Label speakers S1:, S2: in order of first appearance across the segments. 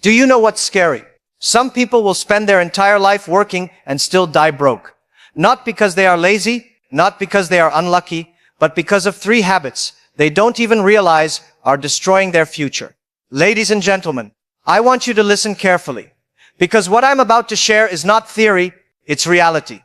S1: Do you know what's scary? Some people will spend their entire life working and still die broke. Not because they are lazy, not because they are unlucky, but because of 3 habits they don't even realize are destroying their future. Ladies and gentlemen, I want you to listen carefully, because what I'm about to share is not theory, it's reality.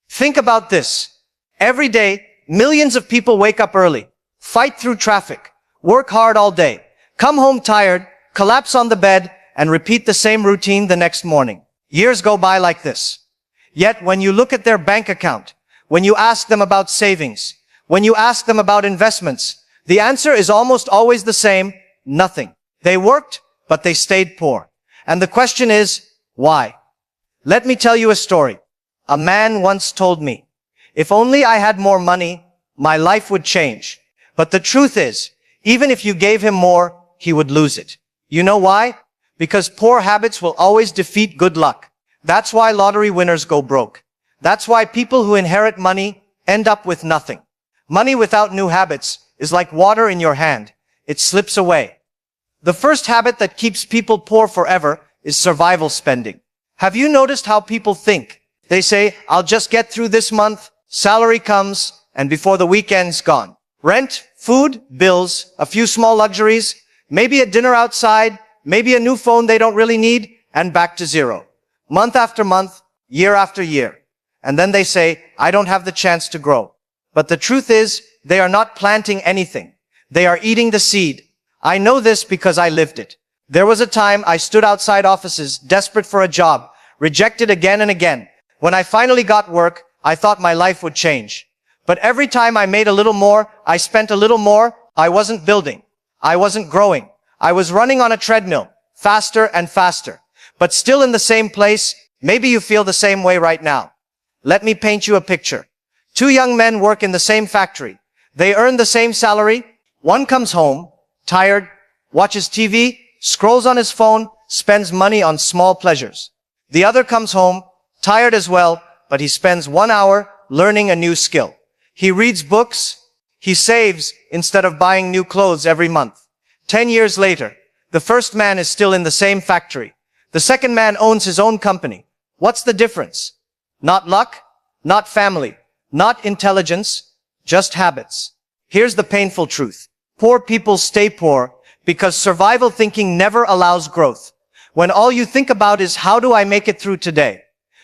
S1: Think about this. Every day, millions of people wake up early, fight through traffic, work hard all day, come home tired, collapse on the bed, and repeat the same routine the next morning. Years go by like this. Yet when you look at their bank account, when you ask them about savings, when you ask them about investments, the answer is almost always the same: nothing. They worked, but they stayed poor. And the question is, why? Let me tell you a story. A man once told me, if only I had more money, my life would change. But the truth is, even if you gave him more, he would lose it. You know why? Because poor habits will always defeat good luck. That's why lottery winners go broke. That's why people who inherit money end up with nothing. Money without new habits is like water in your hand. It slips away. The first habit that keeps people poor forever is survival spending. Have you noticed how people think? They say, I'll just get through this month, salary comes, and before the weekend's gone. Rent, food, bills, a few small luxuries, maybe a dinner outside, maybe a new phone they don't really need, and back to zero. Month after month, year after year. And then they say, I don't have the chance to grow. But the truth is, they are not planting anything. They are eating the seed. I know this because I lived it. There was a time I stood outside offices, desperate for a job, rejected again and again. When I finally got work, I thought my life would change. But every time I made a little more, I spent a little more, I wasn't building. I wasn't growing. I was running on a treadmill, faster and faster, but still in the same place. Maybe you feel the same way right now. Let me paint you a picture. 2 young men work in the same factory. They earn the same salary. One comes home, tired, watches TV, scrolls on his phone, spends money on small pleasures. The other comes home, tired as well, but he spends 1 hour learning a new skill. He reads books. He saves instead of buying new clothes every month. 10 years later, the first man is still in the same factory. The second man owns his own company. What's the difference? Not luck, not family, not intelligence, just habits. Here's the painful truth. Poor people stay poor because survival thinking never allows growth. When all you think about is, how do I make it through today?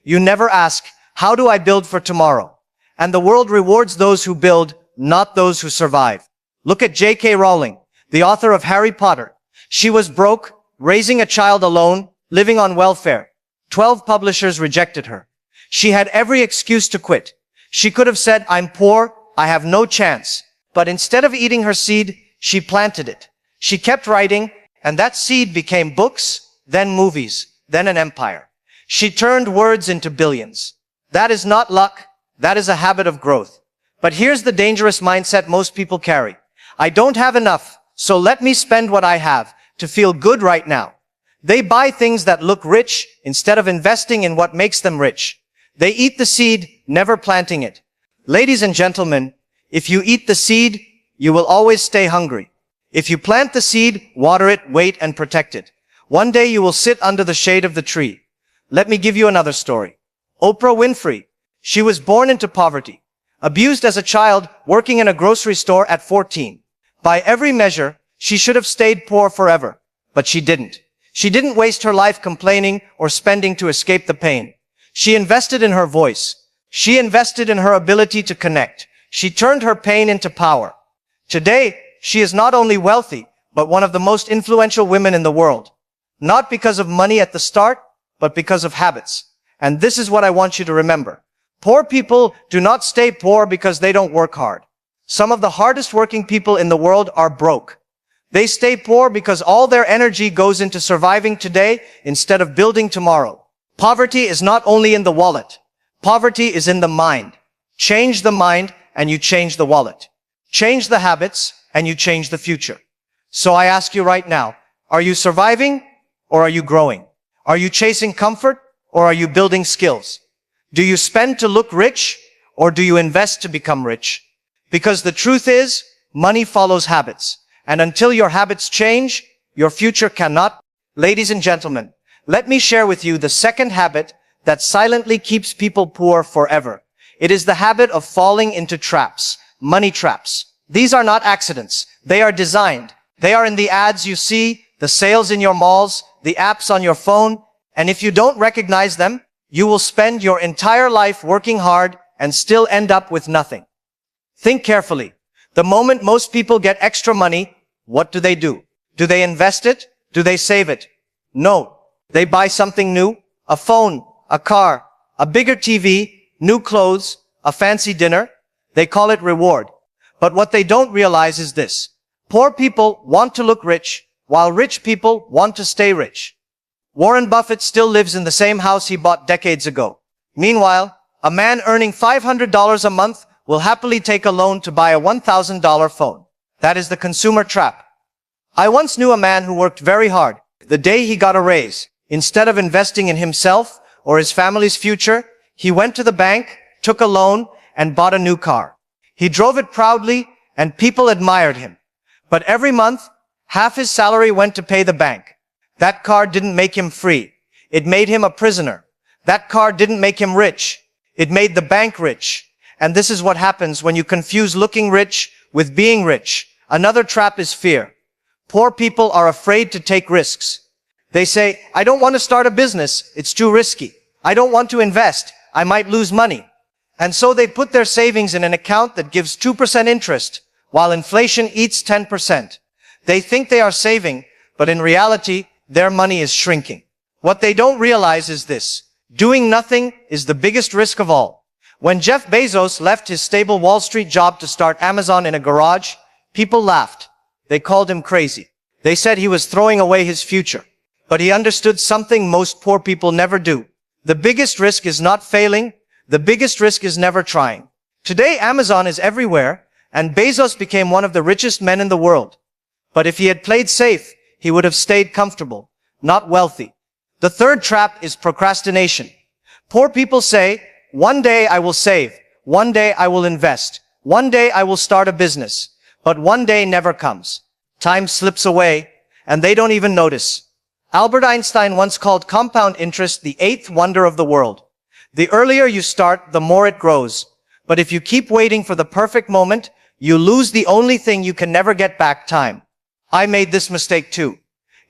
S1: You never ask, how do I build for tomorrow? And the world rewards those who build, not those who survive. Look at J.K. Rowling, the author of Harry Potter. She was broke, raising a child alone, living on welfare. 12 publishers rejected her. She had every excuse to quit. She could have said, I'm poor, I have no chance. But instead of eating her seed, she planted it. She kept writing, and that seed became books, then movies, then an empire. She turned words into billions. That is not luck. That is a habit of growth. But here's the dangerous mindset most people carry. I don't have enough, so let me spend what I have to feel good right now. They buy things that look rich instead of investing in what makes them rich. They eat the seed, never planting it. Ladies and gentlemen, if you eat the seed, you will always stay hungry. If you plant the seed, water it, wait, and protect it. One day you will sit under the shade of the tree. Let me give you another story. Oprah Winfrey. She was born into poverty, abused as a child, working in a grocery store at 14. By every measure, she should have stayed poor forever, but she didn't. She didn't waste her life complaining or spending to escape the pain. She invested in her voice. She invested in her ability to connect. She turned her pain into power. Today, she is not only wealthy, but one of the most influential women in the world. Not because of money at the start, but because of habits. And this is what I want you to remember. Poor people do not stay poor because they don't work hard. Some of the hardest working people in the world are broke. They stay poor because all their energy goes into surviving today instead of building tomorrow. Poverty is not only in the wallet. Poverty is in the mind. Change the mind and you change the wallet. Change the habits and you change the future. So I ask you right now, are you surviving or are you growing? Are you chasing comfort or are you building skills? Do you spend to look rich or do you invest to become rich? Because the truth is, money follows habits. And until your habits change, your future cannot. Ladies and gentlemen, let me share with you the second habit that silently keeps people poor forever. It is the habit of falling into traps, money traps. These are not accidents. They are designed. They are in the ads you see, the sales in your malls, the apps on your phone, and if you don't recognize them, you will spend your entire life working hard and still end up with nothing. Think carefully. The moment most people get extra money, what do? Do they invest it? Do they save it? No. They buy something new, a phone, a car, a bigger TV, new clothes, a fancy dinner. They call it reward. But what they don't realize is this. Poor people want to look rich, while rich people want to stay rich. Warren Buffett still lives in the same house he bought decades ago. Meanwhile, a man earning $500 a month will happily take a loan to buy a $1,000 phone. That is the consumer trap. I once knew a man who worked very hard. The day he got a raise, instead of investing in himself or his family's future, he went to the bank, took a loan, and bought a new car. He drove it proudly, and people admired him. But every month, half his salary went to pay the bank. That car didn't make him free. It made him a prisoner. That car didn't make him rich. It made the bank rich. And this is what happens when you confuse looking rich with being rich. Another trap is fear. Poor people are afraid to take risks. They say, I don't want to start a business. It's too risky. I don't want to invest. I might lose money. And so they put their savings in an account that gives 2% interest, while inflation eats 10%. They think they are saving, but in reality, their money is shrinking. What they don't realize is this. Doing nothing is the biggest risk of all. When Jeff Bezos left his stable Wall Street job to start Amazon in a garage, people laughed. They called him crazy. They said he was throwing away his future. But he understood something most poor people never do. The biggest risk is not failing. The biggest risk is never trying. Today, Amazon is everywhere, and Bezos became one of the richest men in the world. But if he had played safe, he would have stayed comfortable, not wealthy. The third trap is procrastination. Poor people say, one day I will save, one day I will invest, one day I will start a business, but one day never comes. Time slips away, and they don't even notice. Albert Einstein once called compound interest the eighth wonder of the world. The earlier you start, the more it grows. But if you keep waiting for the perfect moment, you lose the only thing you can never get back, time. I made this mistake too.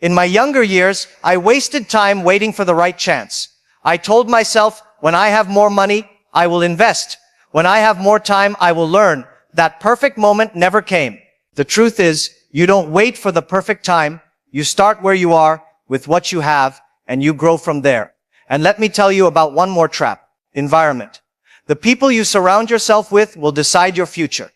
S1: In my younger years, I wasted time waiting for the right chance. I told myself, when I have more money, I will invest. When I have more time, I will learn. That perfect moment never came. The truth is, you don't wait for the perfect time. You start where you are, with what you have, and you grow from there. And let me tell you about one more trap. Environment. The people you surround yourself with will decide your future.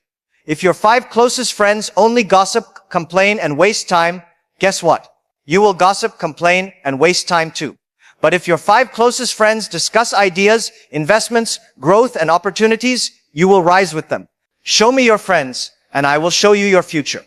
S1: If your 5 closest friends only gossip, complain, and waste time, guess what? You will gossip, complain, and waste time too. But if your 5 closest friends discuss ideas, investments, growth, and opportunities, you will rise with them. Show me your friends, and I will show you your future.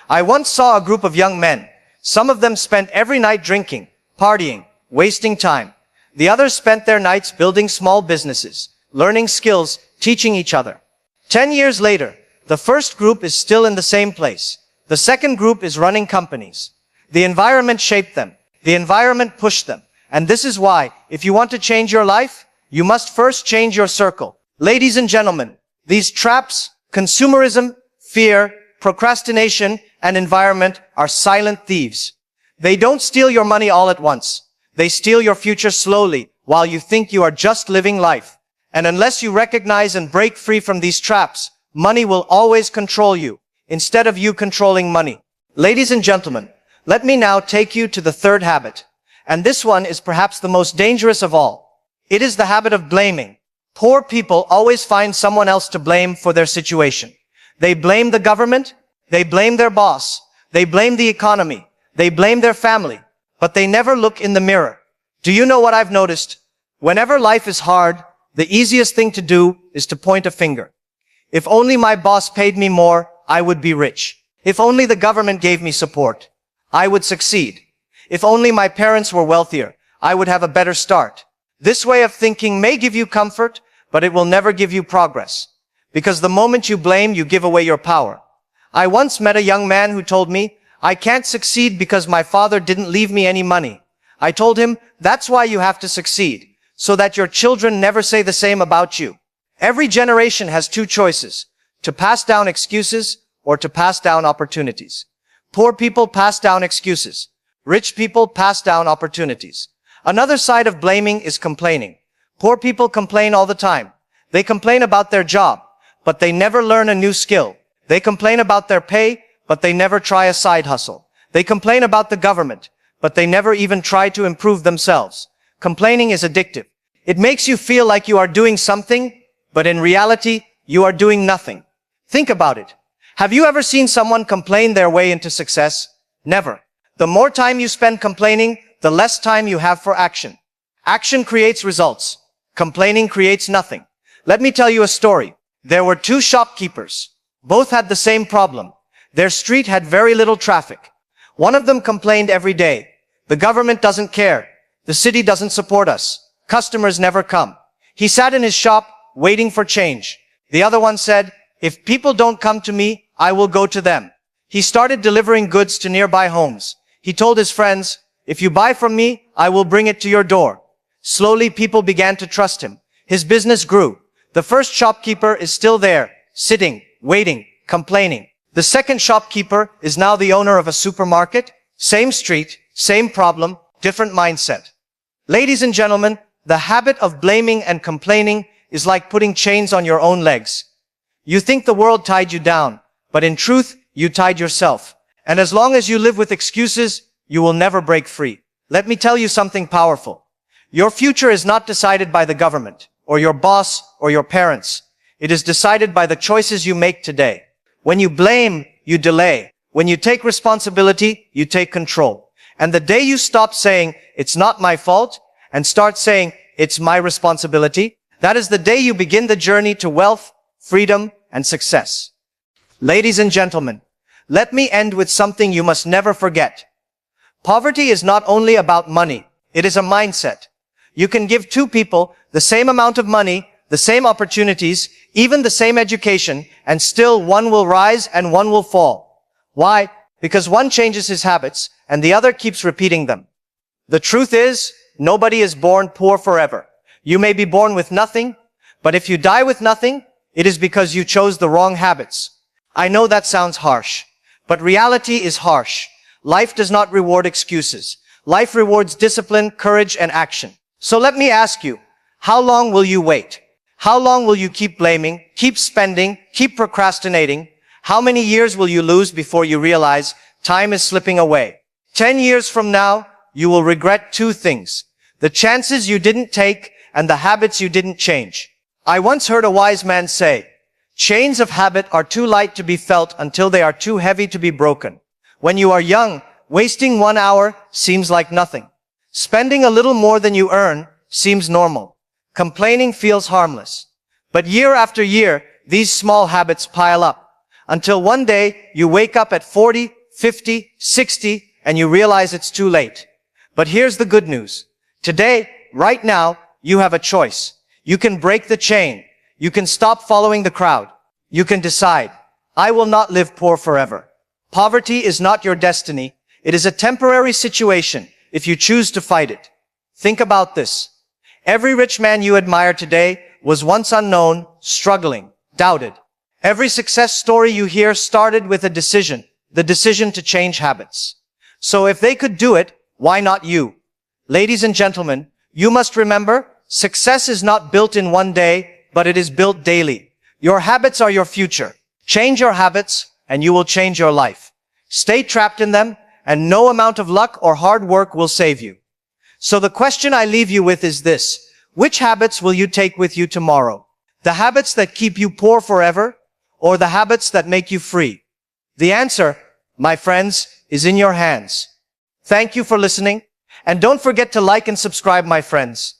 S1: I once saw a group of young men. Some of them spent every night drinking, partying, wasting time. The others spent their nights building small businesses, learning skills, teaching each other. 10 years later, the first group is still in the same place. The second group is running companies. The environment shaped them. The environment pushed them. And this is why, if you want to change your life, you must first change your circle. Ladies and gentlemen, these traps, consumerism, fear, procrastination, and environment are silent thieves. They don't steal your money all at once. They steal your future slowly while you think you are just living life. And unless you recognize and break free from these traps, money will always control you, instead of you controlling money. Ladies and gentlemen, let me now take you to the third habit. And this one is perhaps the most dangerous of all. It is the habit of blaming. Poor people always find someone else to blame for their situation. They blame the government. They blame their boss. They blame the economy. They blame their family. But they never look in the mirror. Do you know what I've noticed? Whenever life is hard, the easiest thing to do is to point a finger. If only my boss paid me more, I would be rich. If only the government gave me support, I would succeed. If only my parents were wealthier, I would have a better start. This way of thinking may give you comfort, but it will never give you progress. Because the moment you blame, you give away your power. I once met a young man who told me, I can't succeed because my father didn't leave me any money. I told him, that's why you have to succeed, so that your children never say the same about you. Every generation has two choices, to pass down excuses or to pass down opportunities. Poor people pass down excuses. Rich people pass down opportunities. Another side of blaming is complaining. Poor people complain all the time. They complain about their job, but they never learn a new skill. They complain about their pay, but they never try a side hustle. They complain about the government, but they never even try to improve themselves. Complaining is addictive. It makes you feel like you are doing something, but in reality, you are doing nothing. Think about it. Have you ever seen someone complain their way into success? Never. The more time you spend complaining, the less time you have for action. Action creates results. Complaining creates nothing. Let me tell you a story. There were two shopkeepers. Both had the same problem. Their street had very little traffic. One of them complained every day. The government doesn't care. The city doesn't support us. Customers never come. He sat in his shop, waiting for change. The other one said, if people don't come to me, I will go to them. He started delivering goods to nearby homes. He told his friends, if you buy from me, I will bring it to your door. Slowly, people began to trust him. His business grew. The first shopkeeper is still there, sitting, waiting, complaining. The second shopkeeper is now the owner of a supermarket. Same street, same problem, different mindset. Ladies and gentlemen, the habit of blaming and complaining is like putting chains on your own legs. You think the world tied you down, but in truth, you tied yourself. And as long as you live with excuses, you will never break free. Let me tell you something powerful. Your future is not decided by the government, or your boss, or your parents. It is decided by the choices you make today. When you blame, you delay. When you take responsibility, you take control. And the day you stop saying, it's not my fault, and start saying, it's my responsibility, that is the day you begin the journey to wealth, freedom, and success. Ladies and gentlemen, let me end with something you must never forget. Poverty is not only about money, it is a mindset. You can give two people the same amount of money, the same opportunities, even the same education, and still one will rise and one will fall. Why? Because one changes his habits and the other keeps repeating them. The truth is, nobody is born poor forever. You may be born with nothing, but if you die with nothing, it is because you chose the wrong habits. I know that sounds harsh, but reality is harsh. Life does not reward excuses. Life rewards discipline, courage, and action. So let me ask you, how long will you wait? How long will you keep blaming, keep spending, keep procrastinating? How many years will you lose before you realize time is slipping away? 10 years from now, you will regret two things: the chances you didn't take and the habits you didn't change. I once heard a wise man say, chains of habit are too light to be felt until they are too heavy to be broken. When you are young, wasting 1 hour seems like nothing. Spending a little more than you earn seems normal. Complaining feels harmless. But year after year, these small habits pile up, until one day you wake up at 40, 50, 60, and you realize it's too late. But here's the good news. Today, right now, you have a choice. You can break the chain. You can stop following the crowd. You can decide, I will not live poor forever. Poverty is not your destiny. It is a temporary situation if you choose to fight it. Think about this. Every rich man you admire today was once unknown, struggling, doubted. Every success story you hear started with a decision, the decision to change habits. So if they could do it, why not you? Ladies and gentlemen, you must remember, success is not built in one day, but it is built daily. Your habits are your future. Change your habits, and you will change your life. Stay trapped in them, and no amount of luck or hard work will save you. So the question I leave you with is this: which habits will you take with you tomorrow? The habits that keep you poor forever, or the habits that make you free? The answer, my friends, is in your hands. Thank you for listening, and don't forget to like and subscribe, my friends.